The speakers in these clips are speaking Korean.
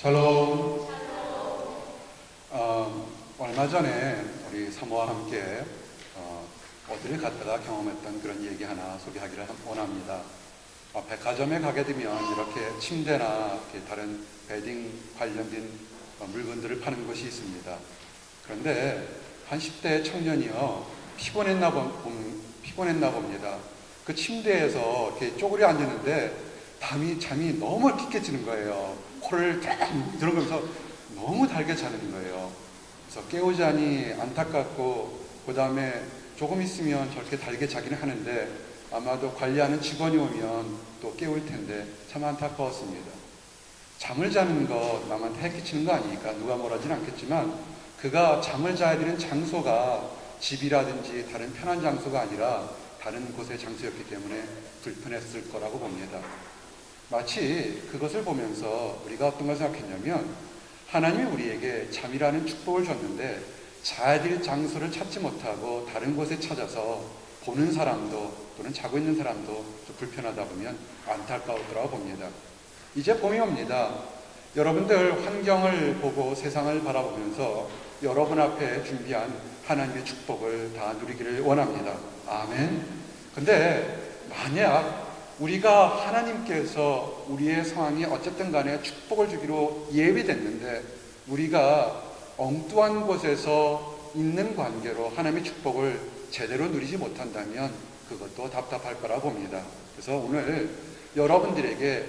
샬롬. 얼마 전에 우리 사모와 함께 어디를 갔다가 경험했던 그런 얘기 하나 소개하기를 원합니다. 백화점에 가게 되면 이렇게 침대나 이렇게 다른 베딩 관련된 물건들을 파는 곳이 있습니다. 그런데 한 10대 청년이요, 피곤했나 봅니다. 그 침대에서 이렇게 쪼그려 앉았는데 잠이 너무 깊게 지는 거예요. 코를 쫙 들어가면서 너무 달게 자는 거예요. 그래서 깨우자니 안타깝고, 그 다음에 조금 있으면 저렇게 달게 자기는 하는데 아마도 관리하는 직원이 오면 또 깨울 텐데 참 안타까웠습니다. 잠을 자는 거 남한테 해끼치는 거 아니니까 누가 뭐라진 않겠지만, 그가 잠을 자야 되는 장소가 집이라든지 다른 편한 장소가 아니라 다른 곳의 장소였기 때문에 불편했을 거라고 봅니다. 마치 그것을 보면서 우리가 어떤 걸 생각했냐면, 하나님이 우리에게 잠이라는 축복을 줬는데 자야 될 장소를 찾지 못하고 다른 곳에 찾아서 보는 사람도 또는 자고 있는 사람도 좀 불편하다 보면 안타까울 거라고 봅니다. 이제 봄이 옵니다. 여러분들 환경을 보고 세상을 바라보면서 여러분 앞에 준비한 하나님의 축복을 다 누리기를 원합니다. 아멘. 근데 만약 우리가 하나님께서 우리의 상황이 어쨌든 간에 축복을 주기로 예비됐는데 우리가 엉뚱한 곳에서 있는 관계로 하나님의 축복을 제대로 누리지 못한다면 그것도 답답할 거라 봅니다. 그래서 오늘 여러분들에게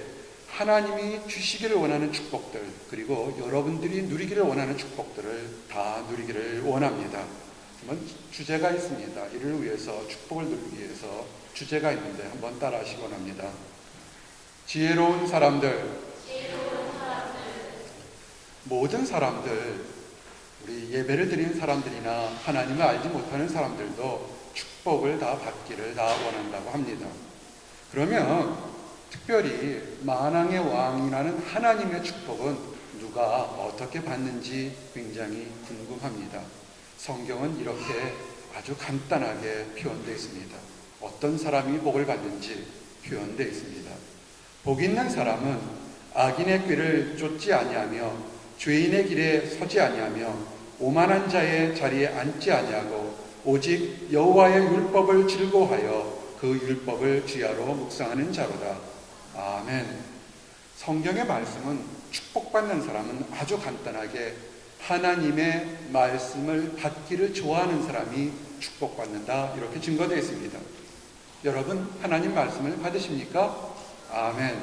하나님이 주시기를 원하는 축복들, 그리고 여러분들이 누리기를 원하는 축복들을 다 누리기를 원합니다. 주제가 있습니다. 이를 위해서, 축복을 누리기 위해서 주제가 있는데 한번 따라 하시기 원합니다. 지혜로운 사람들. 모든 사람들, 우리 예배를 드리는 사람들이나 하나님을 알지 못하는 사람들도 축복을 다 받기를 다 원한다고 합니다. 그러면 특별히 만왕의 왕이라는 하나님의 축복은 누가 어떻게 받는지 굉장히 궁금합니다. 성경은 이렇게 아주 간단하게 표현되어 있습니다. 어떤 사람이 복을 받는지 표현되어 있습니다. 복 있는 사람은 악인의 꾀를 쫓지 아니하며 죄인의 길에 서지 아니하며 오만한 자의 자리에 앉지 아니하고 오직 여호와의 율법을 즐거워하여 그 율법을 주야로 묵상하는 자로다. 아멘. 성경의 말씀은 축복받는 사람은 아주 간단하게 하나님의 말씀을 받기를 좋아하는 사람이 축복받는다, 이렇게 증거되어 있습니다. 여러분, 하나님 말씀을 받으십니까? 아멘.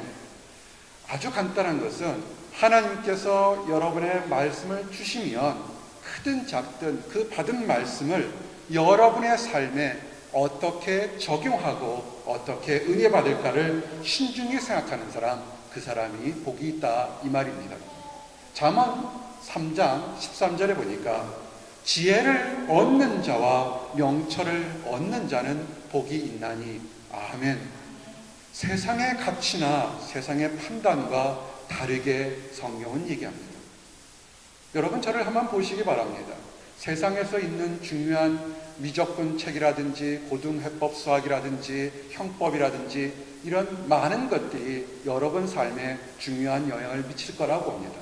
아주 간단한 것은 하나님께서 여러분의 말씀을 주시면 크든 작든 그 받은 말씀을 여러분의 삶에 어떻게 적용하고 어떻게 은혜 받을까를 신중히 생각하는 사람, 그 사람이 복이 있다, 이 말입니다. 잠언 3장 13절에 보니까 지혜를 얻는 자와 명철을 얻는 자는 복이 있나니. 아멘. 세상의 가치나 세상의 판단과 다르게 성경은 얘기합니다. 여러분, 저를 한번 보시기 바랍니다. 세상에서 있는 중요한 미적분 책이라든지 고등해법 수학이라든지 형법이라든지 이런 많은 것들이 여러분 삶에 중요한 영향을 미칠 거라고 봅니다.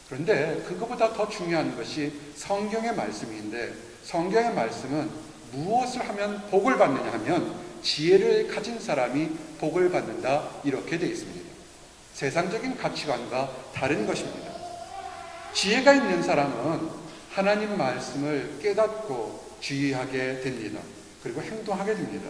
그런데 그것보다 더 중요한 것이 성경의 말씀인데, 성경의 말씀은 무엇을 하면 복을 받느냐 하면 지혜를 가진 사람이 복을 받는다, 이렇게 되어 있습니다. 세상적인 가치관과 다른 것입니다. 지혜가 있는 사람은 하나님 말씀을 깨닫고 주의하게 됩니다. 그리고 행동하게 됩니다.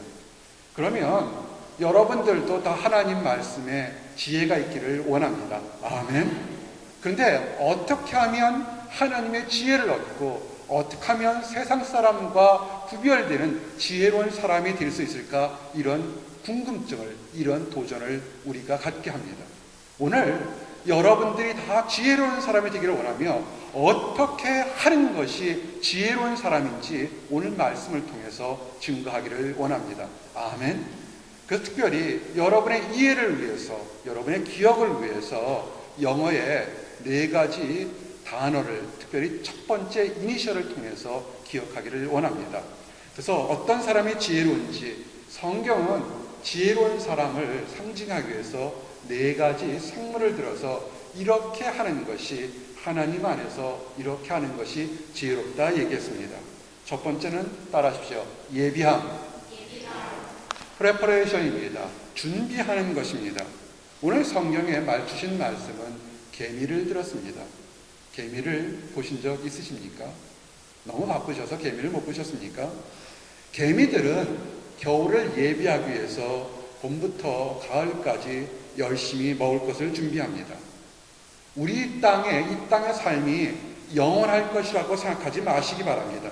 그러면 여러분들도 다 하나님 말씀에 지혜가 있기를 원합니다. 아멘. 그런데 어떻게 하면 하나님의 지혜를 얻고 어떻게 하면 세상 사람과 구별되는 지혜로운 사람이 될 수 있을까, 이런 궁금증을, 이런 도전을 우리가 갖게 합니다. 오늘 여러분들이 다 지혜로운 사람이 되기를 원하며 어떻게 하는 것이 지혜로운 사람인지 오늘 말씀을 통해서 증거하기를 원합니다. 아멘. 그래서 특별히 여러분의 이해를 위해서, 여러분의 기억을 위해서 영어의 4가지 단어를 특별히 첫 번째 이니셜을 통해서 기억하기를 원합니다. 그래서 어떤 사람이 지혜로운지, 성경은 지혜로운 사람을 상징하기 위해서 4가지 생물을 들어서 이렇게 하는 것이 하나님 안에서 이렇게 하는 것이 지혜롭다 얘기했습니다. 첫 번째는 따라하십시오. 예비함. 프레퍼레이션입니다. 준비하는 것입니다. 오늘 성경에 주신 말씀은 개미를 들었습니다. 개미를 보신 적 있으십니까? 너무 바쁘셔서 개미를 못 보셨습니까? 개미들은 겨울을 예비하기 위해서 봄부터 가을까지 열심히 먹을 것을 준비합니다. 우리 이 땅의 삶이 영원할 것이라고 생각하지 마시기 바랍니다.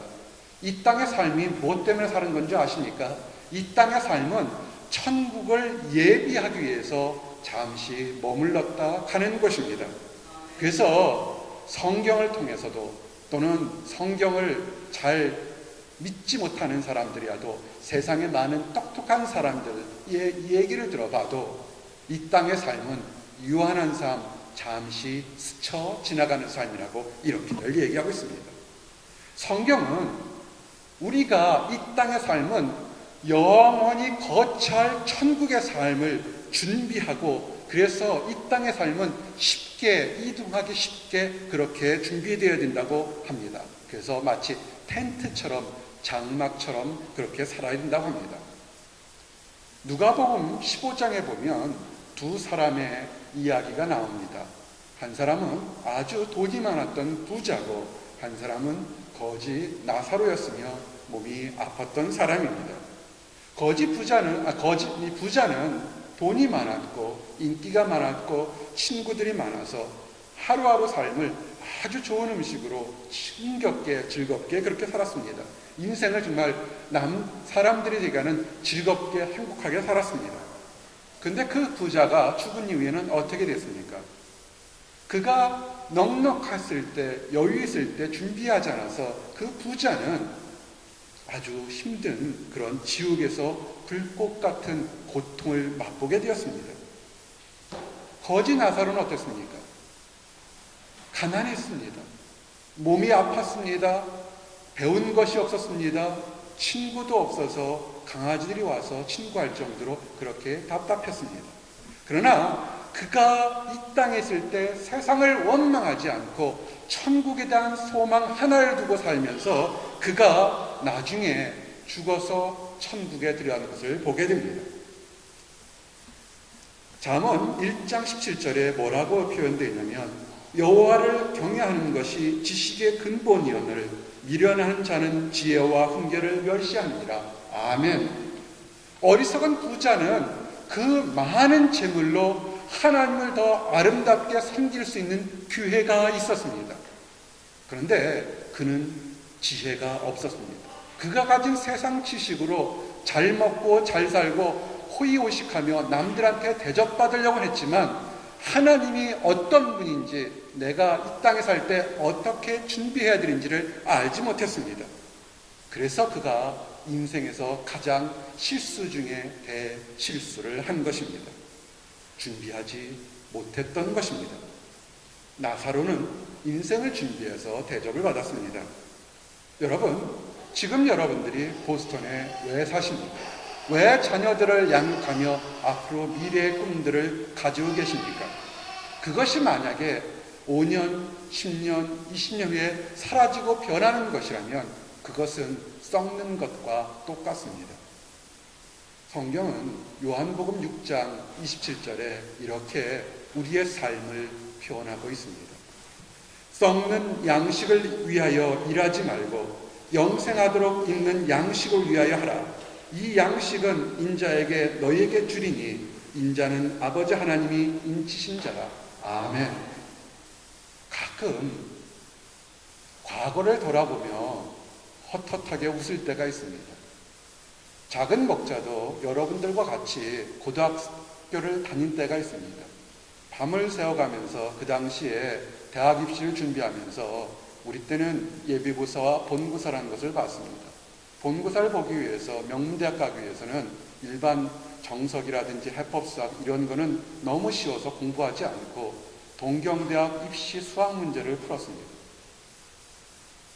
이 땅의 삶이 무엇 때문에 사는 건지 아십니까? 이 땅의 삶은 천국을 예비하기 위해서 잠시 머물렀다 가는 것입니다. 그래서 성경을 통해서도 또는 성경을 잘 믿지 못하는 사람들이라도 세상에 많은 똑똑한 사람들의 얘기를 들어봐도 이 땅의 삶은 유한한 삶, 잠시 스쳐 지나가는 삶이라고 이렇게들 얘기하고 있습니다. 성경은 우리가 이 땅의 삶은 영원히 거처할 천국의 삶을 준비하고 그래서 이 땅의 삶은 쉽게 이동하기 쉽게 그렇게 준비되어야 된다고 합니다. 그래서 마치 텐트처럼 장막처럼 그렇게 살아야 된다고 합니다. 누가복음 15장에 보면 두 사람의 이야기가 나옵니다. 한 사람은 아주 돈이 많았던 부자고 한 사람은 거지 나사로였으며 몸이 아팠던 사람입니다. 이 부자는 돈이 많았고 인기가 많았고 친구들이 많아서 하루하루 삶을 아주 좋은 음식으로 힘겹게 즐겁게 그렇게 살았습니다. 인생을 정말 사람들에게는 즐겁게 행복하게 살았습니다. 근데 그 부자가 죽은 이후에는 어떻게 됐습니까? 그가 넉넉했을 때, 여유 있을 때 준비하지 않아서 그 부자는 아주 힘든 그런 지옥에서 불꽃 같은 고통을 맛보게 되었습니다. 거지 나사로는 어땠습니까? 가난했습니다. 몸이 아팠습니다. 배운 것이 없었습니다. 친구도 없어서 강아지들이 와서 친구할 정도로 그렇게 답답했습니다. 그러나 그가 이 땅에 있을 때 세상을 원망하지 않고 천국에 대한 소망 하나를 두고 살면서 그가 나중에 죽어서 천국에 들어가는 것을 보게 됩니다. 잠언 1장 17절에 뭐라고 표현되어 있냐면 여호와를 경외하는 것이 지식의 근본이오늘 미련한 자는 지혜와 훈계를 멸시하느니라. 아멘. 어리석은 부자는 그 많은 재물로 하나님을 더 아름답게 섬길 수 있는 기회가 있었습니다. 그런데 그는 지혜가 없었습니다. 그가 가진 세상 지식으로 잘 먹고 잘 살고 호의호식하며 남들한테 대접받으려고 했지만 하나님이 어떤 분인지 내가 이 땅에 살 때 어떻게 준비해야 되는지를 알지 못했습니다. 그래서 그가 인생에서 가장 실수 중에 대실수를 한 것입니다. 준비하지 못했던 것입니다. 나사로는 인생을 준비해서 대접을 받았습니다. 여러분, 지금 여러분들이 보스턴에 왜 사십니까? 왜 자녀들을 양육하며 앞으로 미래의 꿈들을 가지고 계십니까? 그것이 만약에 5년, 10년, 20년 후에 사라지고 변하는 것이라면 그것은 썩는 것과 똑같습니다. 성경은 요한복음 6장 27절에 이렇게 우리의 삶을 표현하고 있습니다. 썩는 양식을 위하여 일하지 말고 영생하도록 있는 양식을 위하여 하라. 이 양식은 인자에게 너희에게 주리니 인자는 아버지 하나님이 인치신 자라. 아멘. 가끔 과거를 돌아보며 헛헛하게 웃을 때가 있습니다. 작은 목자도 여러분들과 같이 고등학교를 다닌 때가 있습니다. 밤을 새워가면서 그 당시에 대학 입시를 준비하면서 우리 때는 예비고사와 본고사라는 것을 봤습니다. 본고사를 보기 위해서 명문대학 가기 위해서는 일반 정석이라든지 해법수학 이런 거는 너무 쉬워서 공부하지 않고 동경대학 입시 수학 문제를 풀었습니다.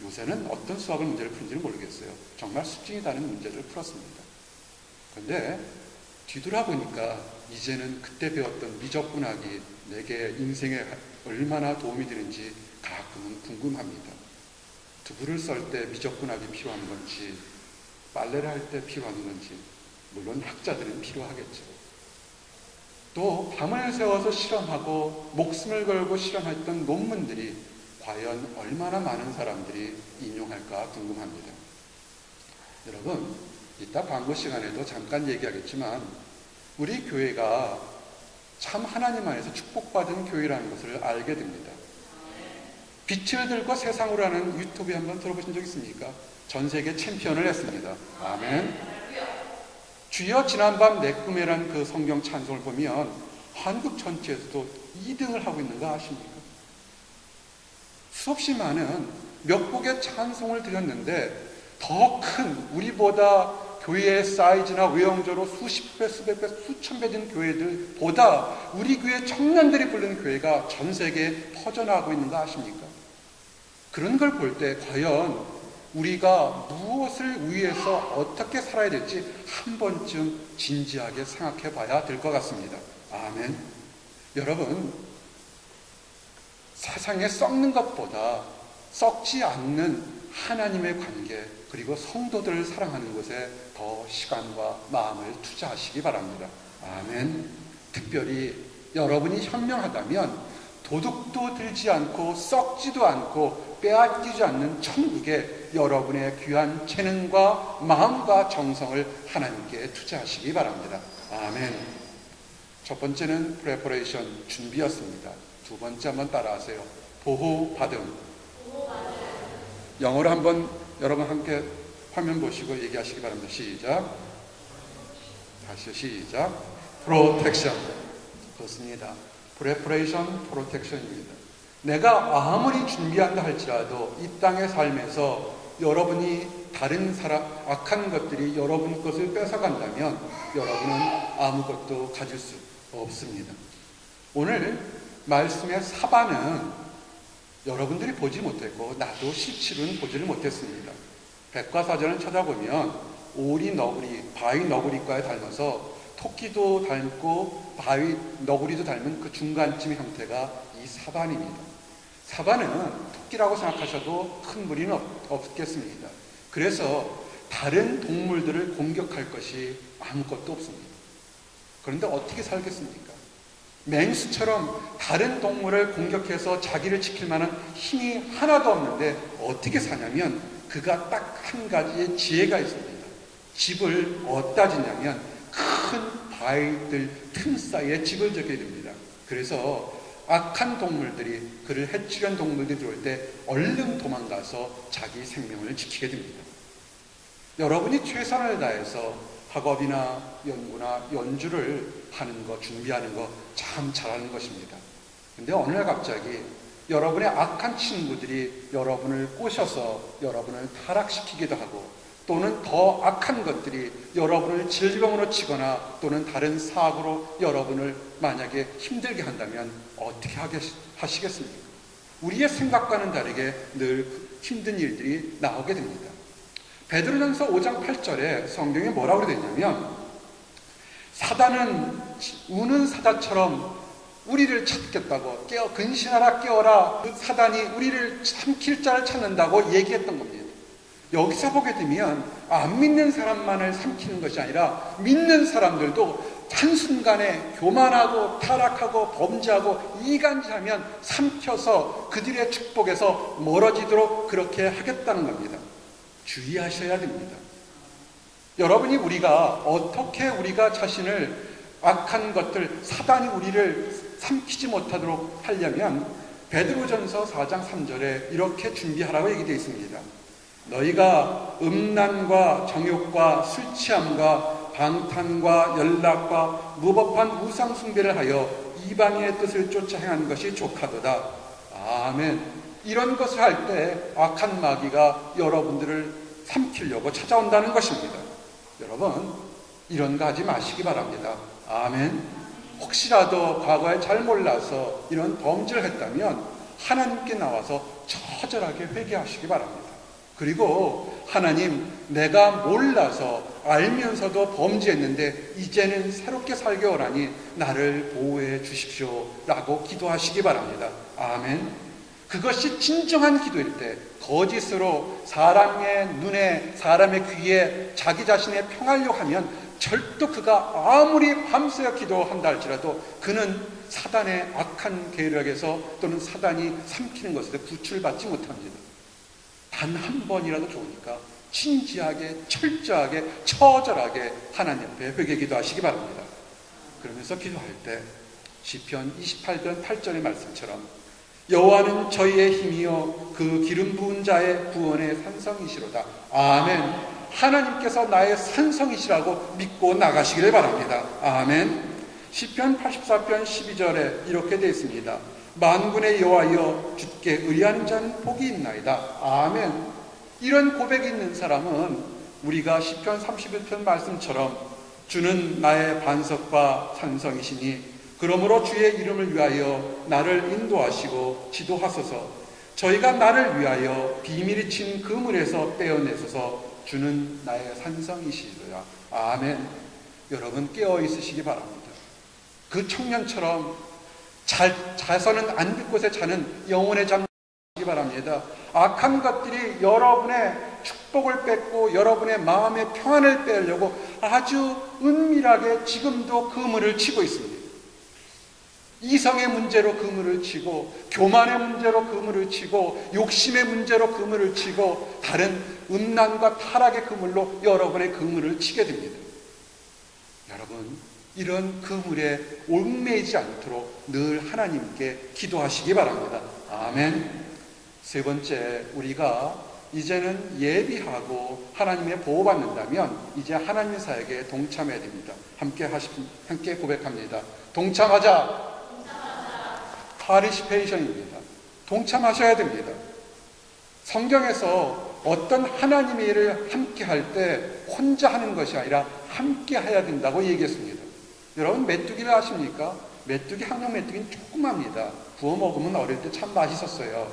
요새는 어떤 수학을 문제를 푸는지는 모르겠어요. 정말 수준이 다른 문제를 풀었습니다. 그런데 뒤돌아보니까 이제는 그때 배웠던 미적분학이 내게 인생의 얼마나 도움이 되는지 가끔은 궁금합니다. 두부를 썰 때 미적분학이 필요한 건지, 빨래를 할 때 필요한 건지, 물론 학자들은 필요하겠죠. 또 밤을 새워서 실험하고 목숨을 걸고 실험했던 논문들이 과연 얼마나 많은 사람들이 인용할까 궁금합니다. 여러분, 이따 광고 시간에도 잠깐 얘기하겠지만 우리 교회가 참 하나님 안에서 축복받은 교회라는 것을 알게 됩니다. 빛을 들고 세상으로 하는 유튜브에 한번 들어보신 적 있습니까? 전 세계 챔피언을 했습니다. 아멘. 주여 지난밤 내 꿈에란 그 성경 찬송을 보면 한국 전체에서도 2등을 하고 있는 거 아십니까? 수없이 많은 몇 곡의 찬송을 드렸는데 더 큰 우리보다 교회의 사이즈나 외형적으로 수십 배, 수백 배, 수천 배 된 교회들보다 우리 교회 청년들이 부르는 교회가 전 세계에 퍼져나가고 있는 거 아십니까? 그런 걸 볼 때 과연 우리가 무엇을 위해서 어떻게 살아야 될지 한 번쯤 진지하게 생각해 봐야 될 것 같습니다. 아멘. 여러분, 세상에 썩는 것보다 썩지 않는 하나님의 관계, 그리고 성도들을 사랑하는 것에 더 시간과 마음을 투자하시기 바랍니다. 아멘. 특별히 여러분이 현명하다면 도둑도 들지 않고 썩지도 않고 빼앗기지 않는 천국에 여러분의 귀한 재능과 마음과 정성을 하나님께 투자하시기 바랍니다. 아멘. 첫 번째는 프레퍼레이션, 준비였습니다. 두 번째 한번 따라하세요. 보호받음. 영어로 한번 여러분 함께 화면 보시고 얘기하시기 바랍니다. 시작. 다시 시작. 프로텍션. 그렇습니다. 프레퍼레이션, 프로텍션입니다. 내가 아무리 준비한다 할지라도 이 땅의 삶에서 여러분이 다른 사람, 악한 것들이 여러분 것을 뺏어간다면 여러분은 아무것도 가질 수 없습니다. 오늘 말씀의 사반은 여러분들이 보지 못했고 나도 실제로는 보지를 못했습니다. 백과사전을 찾아보면 오리 너구리, 바위 너구리과에 닮아서 토끼도 닮고 바위 너구리도 닮은 그 중간쯤의 형태가 이 사반입니다. 사반은 토끼라고 생각하셔도 큰 무리는 없겠습니다. 그래서 다른 동물들을 공격할 것이 아무것도 없습니다. 그런데 어떻게 살겠습니까? 맹수처럼 다른 동물을 공격해서 자기를 지킬 만한 힘이 하나도 없는데 어떻게 사냐면 그가 딱 한 가지의 지혜가 있습니다. 집을 어디다 짓냐면 큰 바위들 틈 사이에 집을 짓게 됩니다. 그래서 악한 동물들이, 그를 해치려는 동물들이 들어올 때 얼른 도망가서 자기 생명을 지키게 됩니다. 여러분이 최선을 다해서 학업이나 연구나 연주를 하는 거, 준비하는 거 참 잘하는 것입니다. 근데 어느 날 갑자기 여러분의 악한 친구들이 여러분을 꼬셔서 여러분을 타락시키기도 하고, 또는 더 악한 것들이 여러분을 질병으로 치거나 또는 다른 사고로 여러분을 만약에 힘들게 한다면 어떻게 하시겠습니까? 우리의 생각과는 다르게 늘 힘든 일들이 나오게 됩니다. 베드로전서 5장 8절에 성경에 뭐라고 되어 있냐면, 사단은 우는 사자처럼 우리를 찾겠다고, 근신하라 깨어라, 그 사단이 우리를 삼킬 자를 찾는다고 얘기했던 겁니다. 여기서 보게 되면 안 믿는 사람만을 삼키는 것이 아니라 믿는 사람들도 한순간에 교만하고 타락하고 범죄하고 이간질하면 삼켜서 그들의 축복에서 멀어지도록 그렇게 하겠다는 겁니다. 주의하셔야 됩니다. 여러분이 우리가 어떻게 우리가 자신을 악한 것들, 사단이 우리를 삼키지 못하도록 하려면 베드로전서 4장 3절에 이렇게 준비하라고 얘기되어 있습니다. 너희가 음란과 정욕과 술 취함과 방탕과 연락과 무법한 우상 숭배를 하여 이방인의 뜻을 쫓아 행하는 것이 족하도다. 아멘. 이런 것을 할 때 악한 마귀가 여러분들을 삼키려고 찾아온다는 것입니다. 여러분, 이런 거 하지 마시기 바랍니다. 아멘. 혹시라도 과거에 잘 몰라서 이런 범죄를 했다면 하나님께 나와서 처절하게 회개하시기 바랍니다. 그리고 하나님, 내가 몰라서 알면서도 범죄했는데 이제는 새롭게 살게 오라니 나를 보호해 주십시오 라고 기도하시기 바랍니다. 아멘. 그것이 진정한 기도일 때, 거짓으로 사람의 눈에, 사람의 귀에 자기 자신의 평하려 하면 절도 그가 아무리 밤새워 기도한다 할지라도 그는 사단의 악한 계략에서 또는 사단이 삼키는 것에서 구출받지 못합니다. 단 한 번이라도 좋으니까 진지하게, 철저하게, 처절하게 하나님 앞에 회개 기도하시기 바랍니다. 그러면서 기도할 때 시편 28편 8절의 말씀처럼 여호와는 저희의 힘이요 그 기름 부은 자의 구원의 산성이시로다. 아멘. 하나님께서 나의 산성이시라고 믿고 나가시기를 바랍니다. 아멘. 시편 84편 12절에 이렇게 되어 있습니다. 만군의 여호와여 주께 의리하는 자는 복이 있나이다. 아멘. 이런 고백이 있는 사람은 우리가 시편 31편 말씀처럼 주는 나의 반석과 산성이시니 그러므로 주의 이름을 위하여 나를 인도하시고 지도하소서. 저희가 나를 위하여 비밀이 친 그물에서 떼어내소서. 주는 나의 산성이시로다. 아멘. 여러분 깨어 있으시기 바랍니다. 그 청년처럼 자서는 안 될 곳에 자는 영혼의 잠시기 바랍니다. 악한 것들이 여러분의 축복을 뺏고 여러분의 마음의 평안을 빼려고 아주 은밀하게 지금도 그물을 치고 있습니다. 이성의 문제로 그물을 치고, 교만의 문제로 그물을 치고, 욕심의 문제로 그물을 치고, 다른 음란과 타락의 그물로 여러분의 그물을 치게 됩니다. 여러분, 이런 그물에 얽매이지 않도록 늘 하나님께 기도하시기 바랍니다. 아멘. 세 번째, 우리가 이제는 예비하고 하나님의 보호받는다면 이제 하나님의 사역에 동참해야 됩니다. 함께 고백합니다. 동참하자. 파리시페이션입니다. 동참하셔야 됩니다. 성경에서 어떤 하나님의 일을 함께 할 때 혼자 하는 것이 아니라 함께 해야 된다고 얘기했습니다. 여러분 메뚜기를 아십니까? 메뚜기, 학령 메뚜기는 조그맣니다. 구워 먹으면 어릴 때 참 맛있었어요.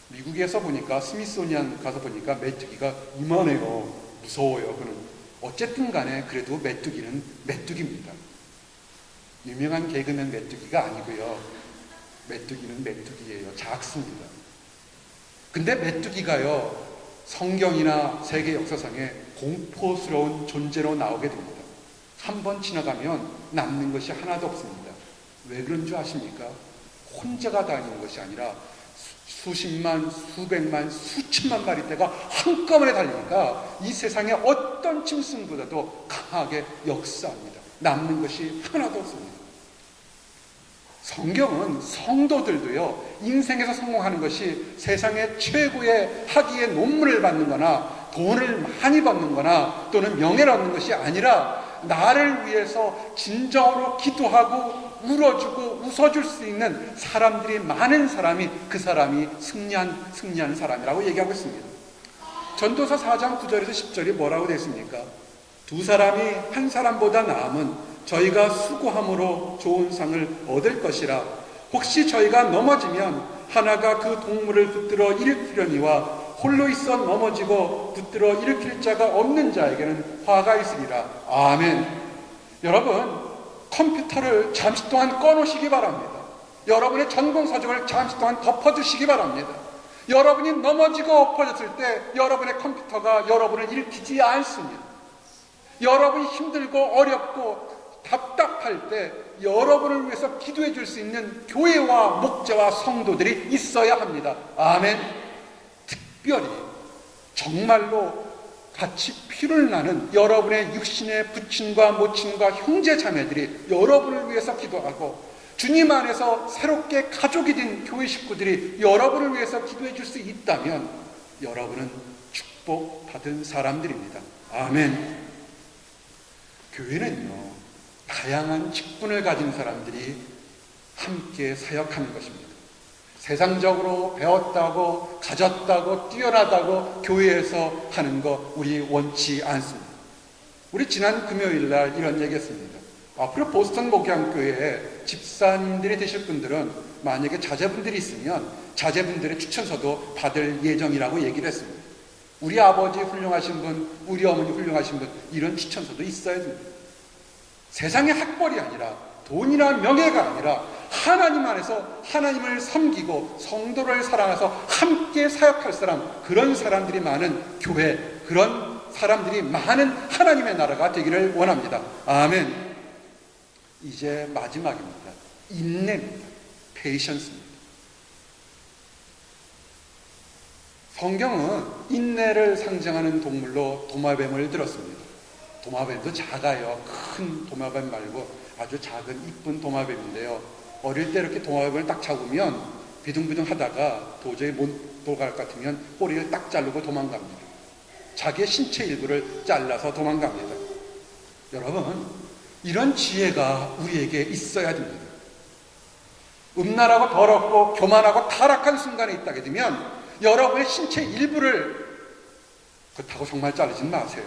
미국에서 보니까 스미소니안 가서 보니까 메뚜기가 이만해요. 무서워요. 그는 어쨌든 간에 그래도 메뚜기는 메뚜기입니다. 유명한 개그맨 메뚜기가 아니고요. 메뚜기는 메뚜기예요. 작습니다. 근데 메뚜기가요, 성경이나 세계 역사상에 공포스러운 존재로 나오게 됩니다. 한 번 지나가면 남는 것이 하나도 없습니다. 왜 그런 줄 아십니까? 혼자가 다니는 것이 아니라 수십만, 수백만, 수천만 마리떼가 한꺼번에 달리니까 이 세상의 어떤 짐승보다도 강하게 역사합니다. 남는 것이 하나도 없습니다. 성경은 성도들도요, 인생에서 성공하는 것이 세상의 최고의 학위의 논문을 받는 거나 돈을 많이 받는 거나 또는 명예를 얻는 것이 아니라 나를 위해서 진정으로 기도하고 울어주고 웃어줄 수 있는 사람들이 많은 사람이 그 사람이 승리한 사람이라고 얘기하고 있습니다. 전도서 4장 9절에서 10절이 뭐라고 되어 있습니까? 두 사람이 한 사람보다 나음은 저희가 수고함으로 좋은 상을 얻을 것이라. 혹시 저희가 넘어지면 하나가 그 동물을 붙들어 일으키려니와 홀로 있어 넘어지고 붙들어 일으킬 자가 없는 자에게는 화가 있으리라. 아멘. 여러분, 컴퓨터를 잠시 동안 꺼놓으시기 바랍니다. 여러분의 전공 서적을 잠시 동안 덮어두시기 바랍니다. 여러분이 넘어지고 엎어졌을 때 여러분의 컴퓨터가 여러분을 일으키지 않습니다. 여러분이 힘들고 어렵고 답답할 때 여러분을 위해서 기도해 줄 수 있는 교회와 목자와 성도들이 있어야 합니다. 아멘. 특별히 정말로 같이 피를 나는 여러분의 육신의 부친과 모친과 형제 자매들이 여러분을 위해서 기도하고 주님 안에서 새롭게 가족이 된 교회 식구들이 여러분을 위해서 기도해 줄 수 있다면 여러분은 축복받은 사람들입니다. 아멘. 교회는요, 다양한 직분을 가진 사람들이 함께 사역하는 것입니다. 세상적으로 배웠다고, 가졌다고, 뛰어나다고 교회에서 하는 거 우리 원치 않습니다. 우리 지난 금요일 날 이런 얘기 했습니다. 앞으로 보스턴 목양교회에 집사님들이 되실 분들은 만약에 자제분들이 있으면 자제분들의 추천서도 받을 예정이라고 얘기를 했습니다. 우리 아버지 훌륭하신 분, 우리 어머니 훌륭하신 분, 이런 추천서도 있어야 됩니다. 세상의 학벌이 아니라, 돈이나 명예가 아니라 하나님 안에서 하나님을 섬기고 성도를 사랑해서 함께 사역할 사람, 그런 사람들이 많은 교회, 그런 사람들이 많은 하나님의 나라가 되기를 원합니다. 아멘. 이제 마지막입니다. 인내입니다. 페이션스입니다. 성경은 인내를 상징하는 동물로 도마뱀을 들었습니다. 도마뱀도 작아요. 큰 도마뱀 말고 아주 작은 이쁜 도마뱀인데요. 어릴 때 이렇게 도마뱀을 딱 잡으면 비둥비둥 하다가 도저히 못 돌아갈 것 같으면 꼬리를 딱 자르고 도망갑니다. 자기의 신체 일부를 잘라서 도망갑니다. 여러분, 이런 지혜가 우리에게 있어야 됩니다. 음란하고 더럽고 교만하고 타락한 순간에 있다게 되면 여러분의 신체 일부를 그렇다고 정말 자르진 마세요.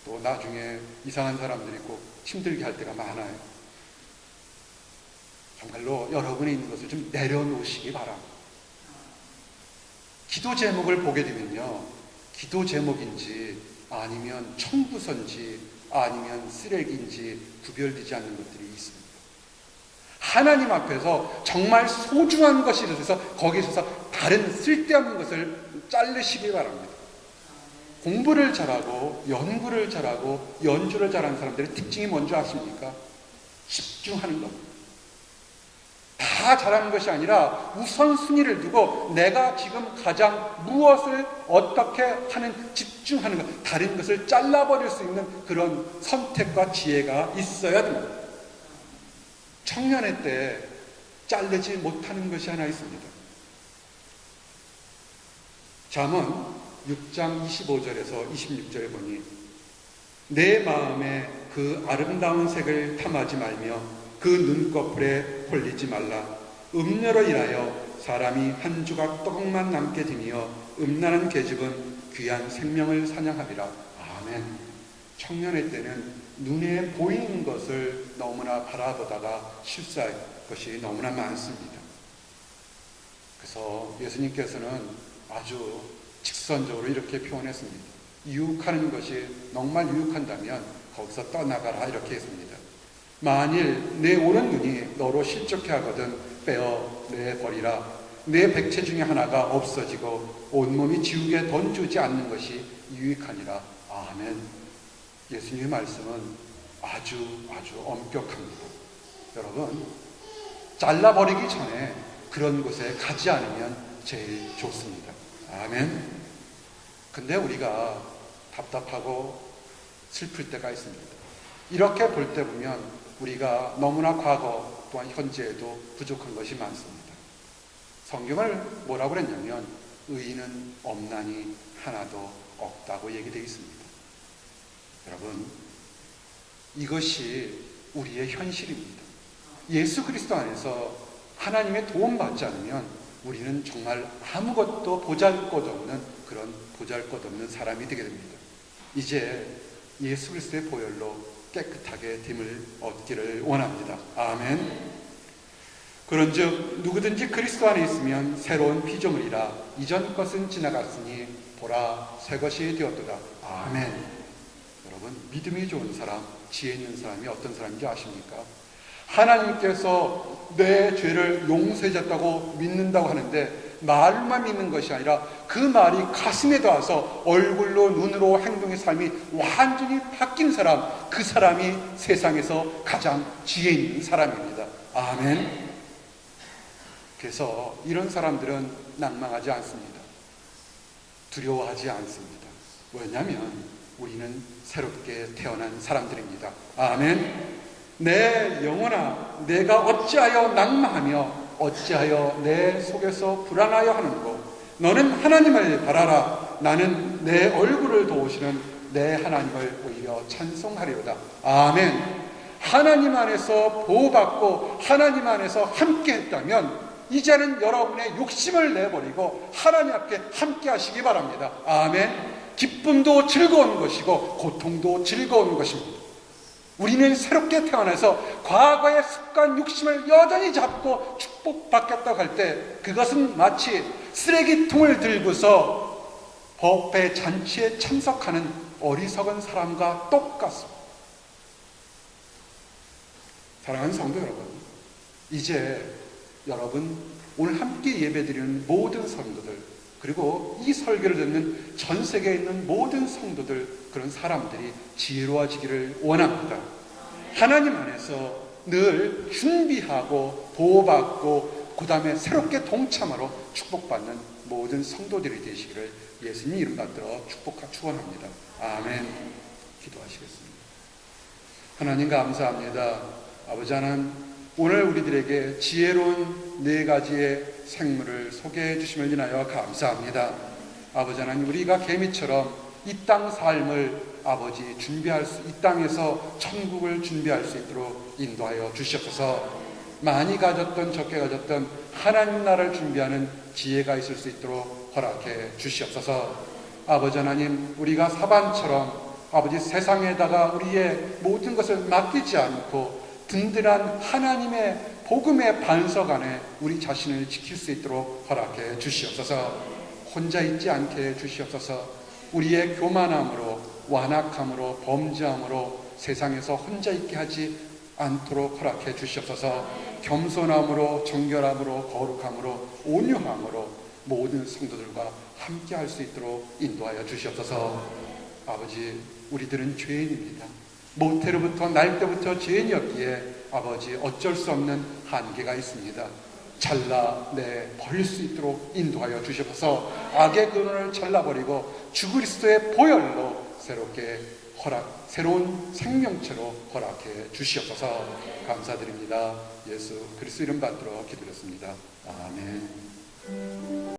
또 나중에 이상한 사람들이 꼭 힘들게 할 때가 많아요. 정말로 여러분이 있는 것을 좀 내려놓으시기 바랍니다. 기도 제목을 보게 되면요, 기도 제목인지 아니면 청구서인지 아니면 쓰레기인지 구별되지 않는 것들이 있습니다. 하나님 앞에서 정말 소중한 것이 있어서 거기서 다른 쓸데없는 것을 자르시기 바랍니다. 공부를 잘하고 연구를 잘하고 연주를 잘하는 사람들의 특징이 뭔지 아십니까? 집중하는 것. 다 잘하는 것이 아니라 우선순위를 두고 내가 지금 가장 무엇을 어떻게 하는, 집중하는 것, 다른 것을 잘라버릴 수 있는 그런 선택과 지혜가 있어야 됩니다. 청년의 때 자르지 못하는 것이 하나 있습니다. 잠언 6장 25절에서 26절에 보니 내 마음에 그 아름다운 색을 탐하지 말며 그 눈꺼풀에 홀리지 말라. 음녀로 인하여 사람이 한 조각 떡만 남게 되며 음란한 계집은 귀한 생명을 사냥하리라. 아멘. 청년의 때는 눈에 보이는 것을 너무나 바라보다가 실수할 것이 너무나 많습니다. 그래서 예수님께서는 아주 직선적으로 이렇게 표현했습니다. 유혹하는 것이 정말 유혹한다면 거기서 떠나가라, 이렇게 했습니다. 만일 내 오른 눈이 너로 실족해 하거든 빼어내버리라. 내 백체 중에 하나가 없어지고 온몸이 지옥에 던지지 않는 것이 유익하니라. 아멘. 예수님의 말씀은 아주 엄격합니다. 여러분, 잘라버리기 전에 그런 곳에 가지 않으면 제일 좋습니다. 아멘. 근데 우리가 답답하고 슬플 때가 있습니다. 이렇게 볼 때 보면 우리가 너무나 과거 또한 현재에도 부족한 것이 많습니다. 성경을 뭐라고 그랬냐면 의인은 없나니 하나도 없다고 얘기되어 있습니다. 여러분, 이것이 우리의 현실입니다. 예수 그리스도 안에서 하나님의 도움 받지 않으면 우리는 정말 아무것도 보잘것없는 그런 보잘것없는 사람이 되게 됩니다. 이제 예수 그리스도의 보혈로 깨끗하게 됨을 얻기를 원합니다. 아멘. 그런즉 누구든지 그리스도 안에 있으면 새로운 피조물이라. 이전 것은 지나갔으니 보라 새 것이 되었도다. 아멘. 여러분, 믿음이 좋은 사람, 지혜 있는 사람이 어떤 사람인지 아십니까? 하나님께서 내 죄를 용서해줬다고 믿는다고 하는데 말만 믿는 것이 아니라 그 말이 가슴에 닿아서 얼굴로 눈으로 행동의 삶이 완전히 바뀐 사람, 그 사람이 세상에서 가장 지혜 있는 사람입니다. 아멘. 그래서 이런 사람들은 낭망하지 않습니다. 두려워하지 않습니다. 왜냐하면 우리는 새롭게 태어난 사람들입니다. 아멘. 내 영혼아, 내가 어찌하여 낭망하며 어찌하여 내 속에서 불안하여 하는고? 너는 하나님을 바라라. 나는 내 얼굴을 도우시는 내 하나님을 오히려 찬송하리로다. 아멘. 하나님 안에서 보호받고 하나님 안에서 함께 했다면 이제는 여러분의 욕심을 내버리고 하나님 앞에 함께 하시기 바랍니다. 아멘. 기쁨도 즐거운 것이고 고통도 즐거운 것입니다. 우리는 새롭게 태어나서 과거의 습관, 욕심을 여전히 잡고 축복받겠다고 할 때 그것은 마치 쓰레기통을 들고서 복배 잔치에 참석하는 어리석은 사람과 똑같습니다. 사랑하는 성도 여러분, 이제 여러분 오늘 함께 예배드리는 모든 성도들, 그리고 이 설교를 듣는 전 세계에 있는 모든 성도들, 그런 사람들이 지혜로워지기를 원합니다. 하나님 안에서 늘 준비하고 보호받고 그 다음에 새롭게 동참하러 축복받는 모든 성도들이 되시기를 예수님 이름 받들어 축원합니다. 아멘. 기도하시겠습니다. 하나님 감사합니다. 아버지 하나님, 오늘 우리들에게 지혜로운 네 가지의 생물을 소개해 주심을 인하여 감사합니다. 아버지 하나님, 우리가 개미처럼 이 땅 삶을 아버지 준비할 수, 이 땅에서 천국을 준비할 수 있도록 인도하여 주시옵소서. 많이 가졌던 적게 가졌던 하나님 나라를 준비하는 지혜가 있을 수 있도록 허락해 주시옵소서. 아버지 하나님, 우리가 사반처럼 아버지 세상에다가 우리의 모든 것을 맡기지 않고 든든한 하나님의 복음의 반석 안에 우리 자신을 지킬 수 있도록 허락해 주시옵소서. 혼자 있지 않게 해 주시옵소서. 우리의 교만함으로, 완악함으로, 범죄함으로 세상에서 혼자 있게 하지 않도록 허락해 주시옵소서. 겸손함으로, 정결함으로, 거룩함으로, 온유함으로 모든 성도들과 함께 할 수 있도록 인도하여 주시옵소서. 아버지, 우리들은 죄인입니다. 모태로부터 날 때부터 죄인이었기에 아버지 어쩔 수 없는 한계가 있습니다. 잘라내 버릴 수 있도록 인도하여 주시옵소서. 악의 근원을 잘라버리고 주 그리스도의 보혈로 새롭게 새로운 생명체로 허락해 주시옵소서. 감사드립니다. 예수 그리스도 이름 받들어 기도했습니다. 아멘.